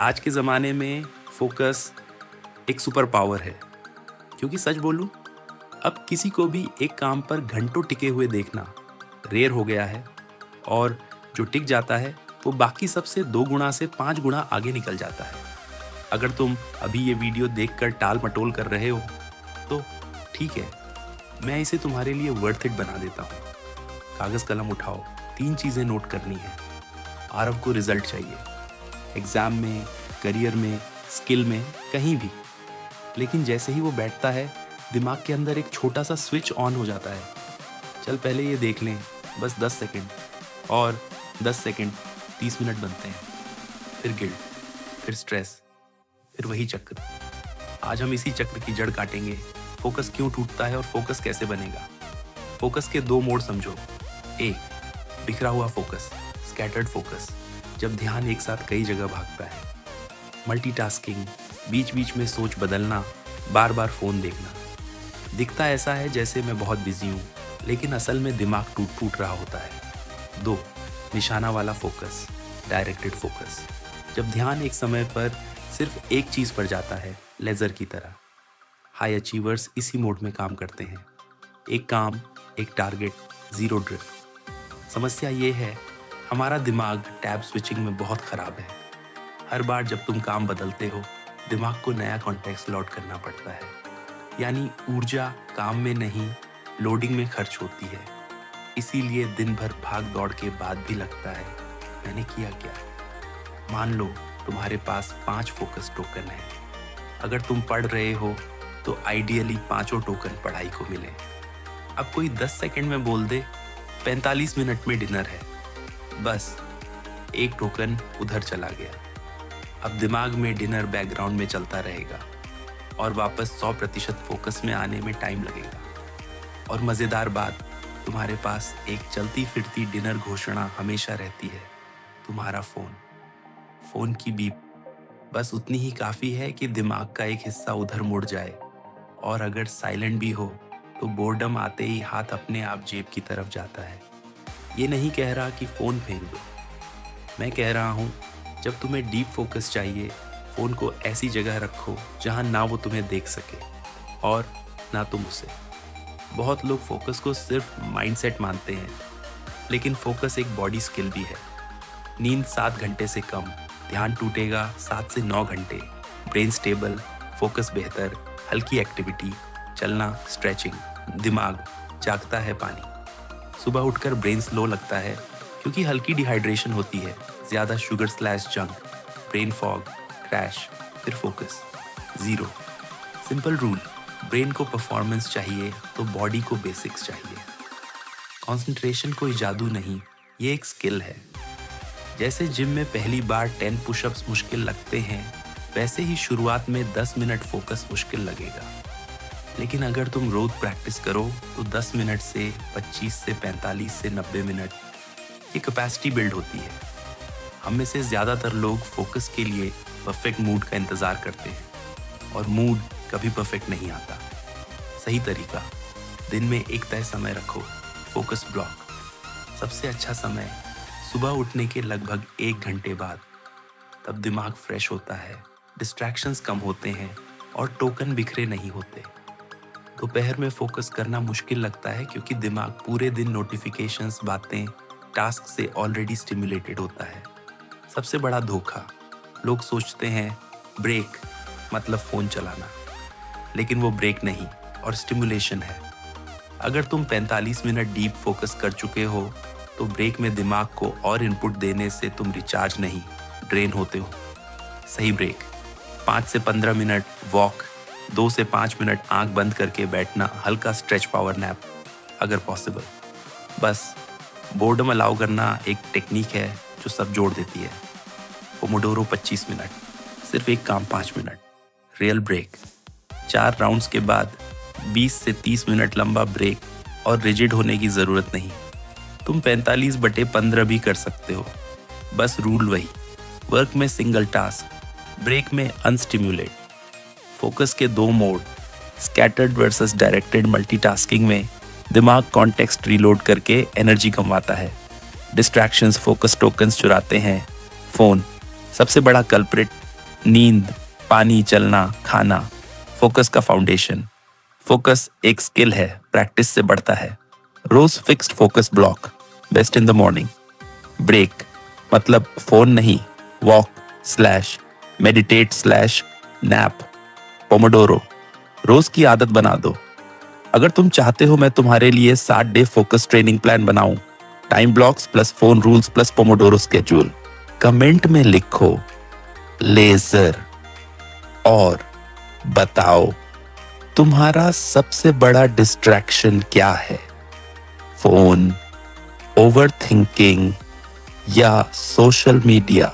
आज के ज़माने में फोकस एक सुपर पावर है, क्योंकि सच बोलूं, अब किसी को भी एक काम पर घंटों टिके हुए देखना रेयर हो गया है। और जो टिक जाता है वो बाकी सबसे 2 गुना से 5 गुना आगे निकल जाता है। अगर तुम अभी ये वीडियो देखकर टाल मटोल कर रहे हो तो ठीक है, मैं इसे तुम्हारे लिए वर्थ इट बना देता हूँ। कागज़ कलम उठाओ, 3 चीज़ें नोट करनी है। आरव को रिजल्ट चाहिए, एग्ज़ाम में, करियर में, स्किल में, कहीं भी। लेकिन जैसे ही वो बैठता है, दिमाग के अंदर एक छोटा सा स्विच ऑन हो जाता है। चल पहले ये देख लें, बस 10 सेकंड, और 10 सेकंड 30 मिनट बनते हैं। फिर गिल्ट, फिर स्ट्रेस, फिर वही चक्र। आज हम इसी चक्र की जड़ काटेंगे। फोकस क्यों टूटता है और फोकस कैसे बनेगा। फोकस के 2 मोड समझो। एक, बिखरा हुआ फोकस, स्कैटर्ड फोकस, जब ध्यान एक साथ कई जगह भागता है। मल्टीटास्किंग, बीच बीच में सोच बदलना, बार बार फ़ोन देखना। दिखता ऐसा है जैसे मैं बहुत बिजी हूँ, लेकिन असल में दिमाग टूट टूट रहा होता है। 2, निशाना वाला फोकस, डायरेक्टेड फोकस, जब ध्यान एक समय पर सिर्फ एक चीज़ पर जाता है, लेज़र की तरह। हाई अचीवर्स इसी मोड में काम करते हैं। एक काम, एक टारगेट, ज़ीरो ड्रिफ्ट। समस्या ये है, हमारा दिमाग टैब स्विचिंग में बहुत ख़राब है। हर बार जब तुम काम बदलते हो, दिमाग को नया कॉन्टेक्स्ट लॉड करना पड़ता है। यानी ऊर्जा काम में नहीं, लोडिंग में खर्च होती है। इसीलिए दिन भर भाग दौड़ के बाद भी लगता है, मैंने किया क्या। मान लो तुम्हारे पास 5 फोकस टोकन है। अगर तुम पढ़ रहे हो तो आइडियली 5 टोकन पढ़ाई को मिले। अब कोई 10 सेकंड में बोल दे 45 मिनट में डिनर है, बस एक टोकन उधर चला गया। अब दिमाग में डिनर बैकग्राउंड में चलता रहेगा और वापस 100% फोकस में आने में टाइम लगेगा। और मज़ेदार बात, तुम्हारे पास एक चलती फिरती डिनर घोषणा हमेशा रहती है, तुम्हारा फ़ोन की बीप बस उतनी ही काफ़ी है कि दिमाग का एक हिस्सा उधर मुड़ जाए। और अगर साइलेंट भी हो तो बोर्डम आते ही हाथ अपने आप जेब की तरफ जाता है। ये नहीं कह रहा कि फ़ोन फेंक दो, मैं कह रहा हूँ जब तुम्हें डीप फोकस चाहिए, फ़ोन को ऐसी जगह रखो जहाँ ना वो तुम्हें देख सके और ना तुम उसे। बहुत लोग फोकस को सिर्फ माइंडसेट मानते हैं, लेकिन फोकस एक बॉडी स्किल भी है। नींद 7 घंटे से कम, ध्यान टूटेगा 7 से 9 घंटे, ब्रेन स्टेबल, फोकस बेहतर, हल्की एक्टिविटी, चलना, स्ट्रेचिंग, दिमाग जागता है पानी। सुबह उठकर ब्रेन स्लो लगता है क्योंकि हल्की डिहाइड्रेशन होती है, ज़्यादा sugar slash junk, brain fog, crash, फिर focus zero. Simple rule, brain को परफॉर्मेंस चाहिए तो बॉडी को बेसिक्स चाहिए। कंसंट्रेशन कोई जादू नहीं, ये एक स्किल है। जैसे जिम में पहली बार 10 पुशअप्स मुश्किल लगते हैं, वैसे ही शुरुआत में 10 मिनट फोकस मुश्किल लगेगा। लेकिन अगर तुम रोज प्रैक्टिस करो तो 10 मिनट से 25 से 45 से 90 मिनट ये कैपेसिटी बिल्ड होती है। हम में से ज़्यादातर लोग फोकस के लिए परफेक्ट मूड का इंतज़ार करते हैं, और मूड कभी परफेक्ट नहीं आता। सही तरीका, दिन में एक तय समय रखो, फोकस ब्लॉक। सबसे अच्छा समय सुबह उठने के लगभग 1 घंटे बाद। तब दिमाग फ्रेश होता है, डिस्ट्रैक्शंस कम होते हैं और टोकन बिखरे नहीं होते। दोपहर में फोकस करना मुश्किल लगता है क्योंकि दिमाग पूरे दिन नोटिफिकेशंस, बातें, टास्क से ऑलरेडी स्टिमुलेटेड होता है। सबसे बड़ा धोखा, लोग सोचते हैं ब्रेक मतलब फ़ोन चलाना, लेकिन वो ब्रेक नहीं और स्टिमुलेशन है। अगर तुम 45 मिनट डीप फोकस कर चुके हो तो ब्रेक में दिमाग को और इनपुट देने से तुम रिचार्ज नहीं, ड्रेन होते हो। सही ब्रेक, 5 से 15 मिनट वॉक, 2 से 5 मिनट आंख बंद करके बैठना, हल्का स्ट्रेच, पावर नैप अगर पॉसिबल। बस बोर्डम अलाउ करना एक टेक्निक है जो सब जोड़ देती है। पोमोडोरो 25 मिनट, सिर्फ एक काम 5 मिनट। रियल ब्रेक, 4 राउंड्स के बाद 20 से 30 मिनट लंबा ब्रेक, और रिजिड होने की ज़रूरत नहीं। तुम 45/15 भी कर सकते हो। बस रूल वही, वर्क में सिंगल टास्क, ब्रेक में अनस्टिम्युलेट। फोकस के 2 mode, scattered versus directed multitasking में दिमाग कॉन्टेक्स्ट रीलोड करके एनर्जी कमवाता है। डिस्ट्रैक्शंस फोकस टोकन्स चुराते हैं। फ़ोन सबसे बड़ा कल्प्रिट, नींद, पानी, चलना, खाना, फोकस का फाउंडेशन। फोकस एक स्किल है, प्रैक्टिस से बढ़ता है। रोज fixed focus block, best in the morning. Break मतलब फोन नहीं, walk slash meditate slash nap, pomodoro. रोज की आदत बना दो। अगर तुम चाहते हो मैं तुम्हारे लिए 7 डे फोकस ट्रेनिंग प्लान बनाऊं, time blocks plus phone rules plus Pomodoro schedule, comment में लिखो लेजर और बताओ तुम्हारा सबसे बड़ा डिस्ट्रैक्शन क्या है, फोन, ओवर थिंकिंग या सोशल मीडिया।